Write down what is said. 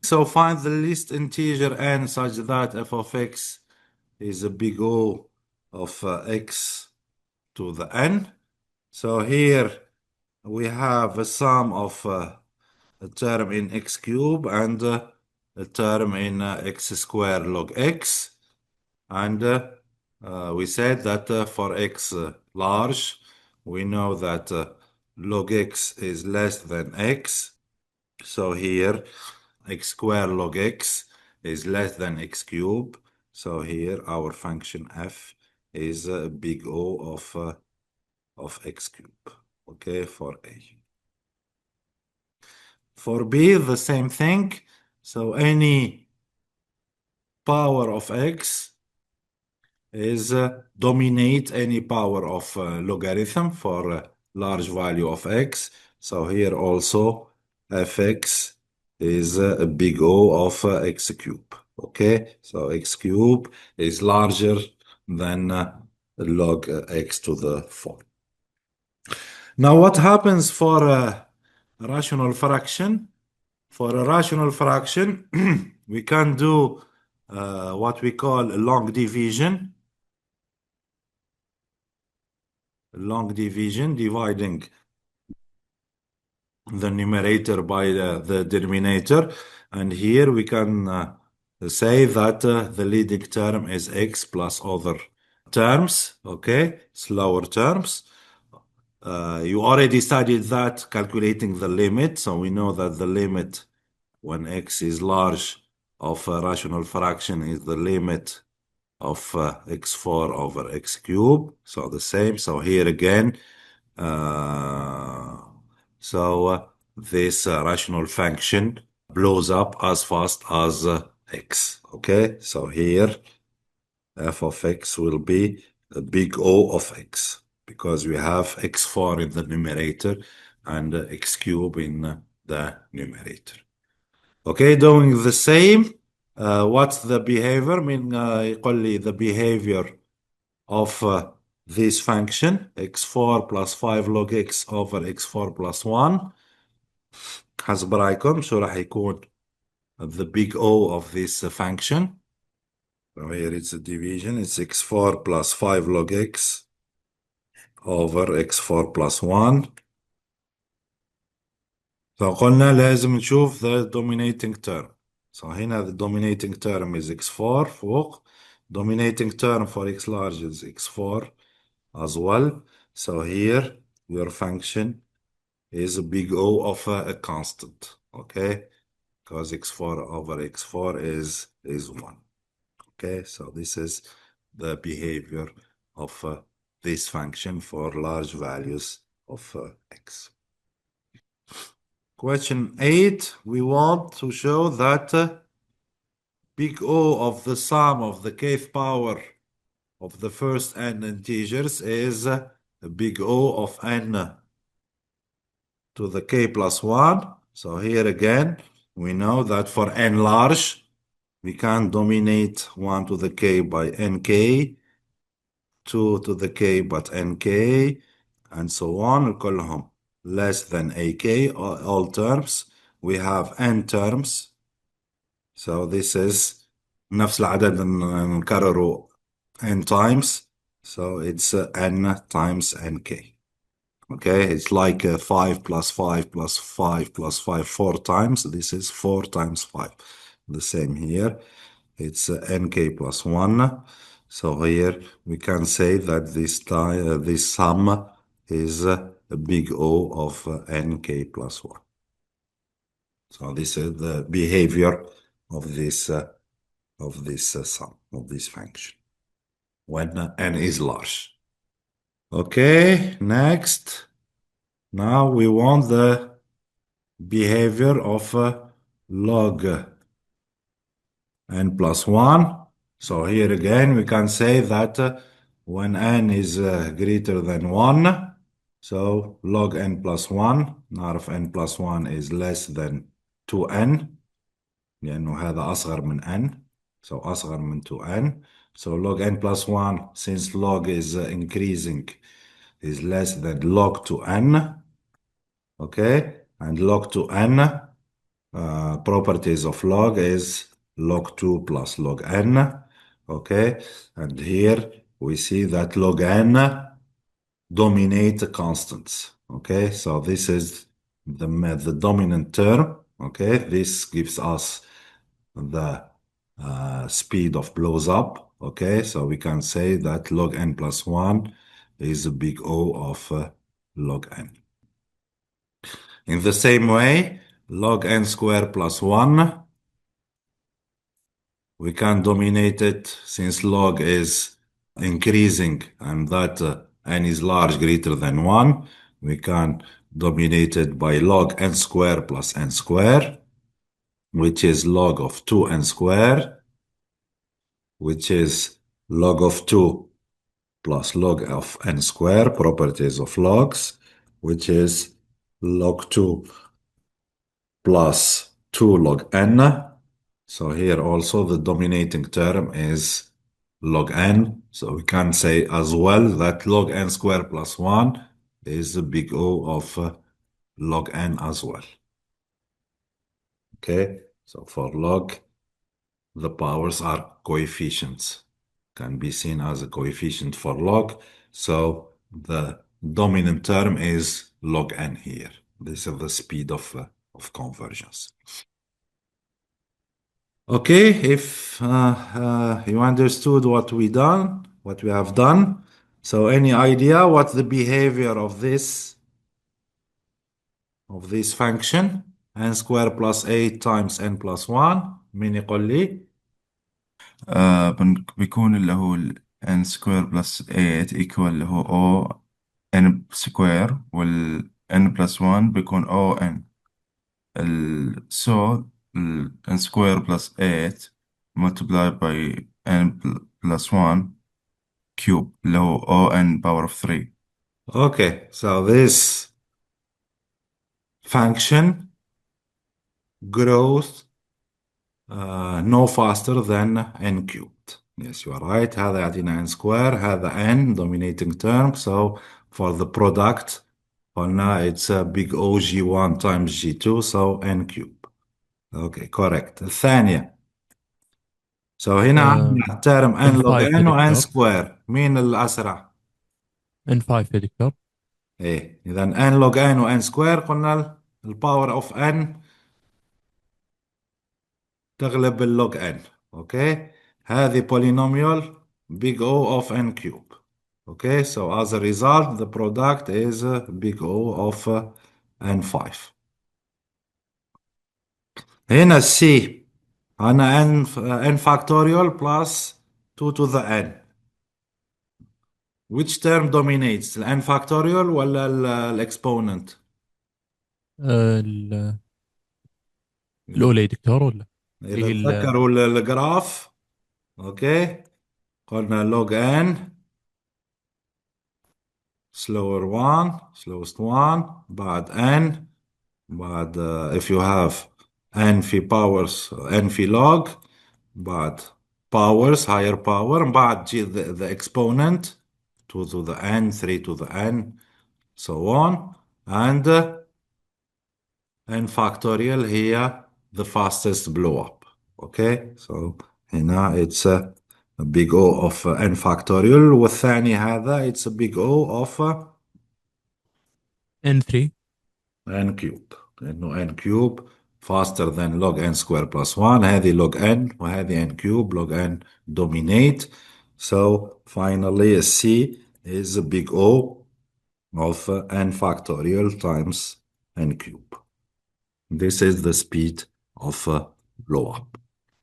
So find the least integer n such that f of x is a big O of x to the n. So here we have a sum of a term in x cube and a term in x squared log x. And we said that for x large, we know that log x is less than x. So here x squared log x is less than x cube. So here our function f is a big O of x cube. Okay, for A. For B, the same thing. So any power of x is dominate any power of logarithm for large value of x. So here also fx is a big O of x cube. Okay, so x cube is larger than log x to the 4. Now what happens for a rational fraction? For a rational fraction, we can do what we call a long division. Long division, dividing the numerator by the denominator. And here we can say that the leading term is x plus other terms, okay, slower terms. You already studied that calculating the limit. So we know that the limit when x is large of a rational fraction is the limit of x4 over x cube. So the same. So here again, this rational function blows up as fast as x. Okay, so here f of x will be a big O of x because we have x4 in the numerator and x cube in the numerator. Okay, doing the same. What's the behavior? يقول لي the behavior of this function x4 plus 5 log x over x4 plus 1. حسب رأيكم شو راح يكون the big O of this function? So here it's a division. It's x4 plus 5 log x over x4 plus 1. فقلنا لازم نشوف the dominating term. So هنا the dominating term is x4 فوق. Dominating term for x large is x4 as well. So here your function is a big O of a constant. Okay, because x4 over x4 is 1. Okay, so this is the behavior of this function for large values of x. Question 8, we want to show that big O of the sum of the kth power of the first n integers is a big O of n to the k plus 1. So here again, we know that for n large, we can dominate 1 to the k by nk, 2 to the k but nk, and so on. كلهم less than ak, all terms. We have n terms. So this is نفس العدد نكرره n times. So it's n times nk. Okay, it's like 5 plus 5 plus 5 plus 5 4 times. This is 4 times 5. The same here. It's nk plus 1. So here we can say that this sum is a big O of nk plus 1. So this is the behavior of this sum, of this function, when n is large. Okay, next. Now we want the behavior of log n plus 1. So here again, we can say that when n is greater than 1, so log n plus 1, نعرف n plus 1 is less than 2n, لأنه هذا أصغر من n, so أصغر من 2n. So log n plus 1, since log is increasing, is less than log 2n. Okay, and log to n properties of log is log 2 plus log n. Okay, and here we see that log n dominate the constants. Okay, so this is the dominant term. Okay, this gives us the speed of blows up. Okay, so we can say that log n plus 1 is a big O of log n. In the same way, log n squared plus 1, we can dominate it since log is increasing and that n is large greater than 1. We can dominate it by log n squared plus n squared, which is log of 2n squared, which is log of 2 plus log of n squared, properties of logs, which is log 2 plus 2 log n. So here also the dominating term is log n. So we can say as well that log n squared plus 1 is the big O of log n as well. Okay, so for log, the powers are coefficients. Can be seen as a coefficient for log. So the dominant term is log n here. This is the speed of convergence. Okay, if you understood what we have done, so any idea what the behavior of this function n squared plus 8 times n plus 1 مين يقول لي؟ بيكون اللي هو ال n square plus 8 equal اللي هو O n square وال n plus 1 بيكون O n so ال n square plus 8 multiplied by n plus 1 cube اللي هو O n power of 3. Okay, so this function grows no faster than n cubed. Yes, you are right. هذا يعطينا n square, هذا n dominating term. So for the product, قلنا it's a big O G1 times G2, so n cube. Okay, correct. الثانية. So هنا عندنا term n log N5 n و n دكتور. square. مين الأسرع؟ N5 يا دكتور. إيه، إذا n log n و n square قلنا الباور of n تغلب اللوج n. اوكي، هذه polynomial big O of n cube. Okay, so as a result, the product is big O of n5. هنا C أنا n factorial plus 2 to the n. Which term dominates? n factorial ولا exponent؟ الأولى يا دكتور ولا؟ إذا تذكروا الجراف، اوكي، قلنا log n slower one, slowest one, بعد n بعد if you have n في powers n في log بعد powers higher power بعد the exponent 2 to the n 3 to the n so on and n factorial here the fastest blow up. Okay, so هنا it's a big O of n factorial والثاني هذا it's a big O of N3 n cube لأنه n cube faster than log n square plus 1. هذه log n وهذه n cube log n dominate. So finally C is a big O of n factorial times n cube. This is the speed of blow up.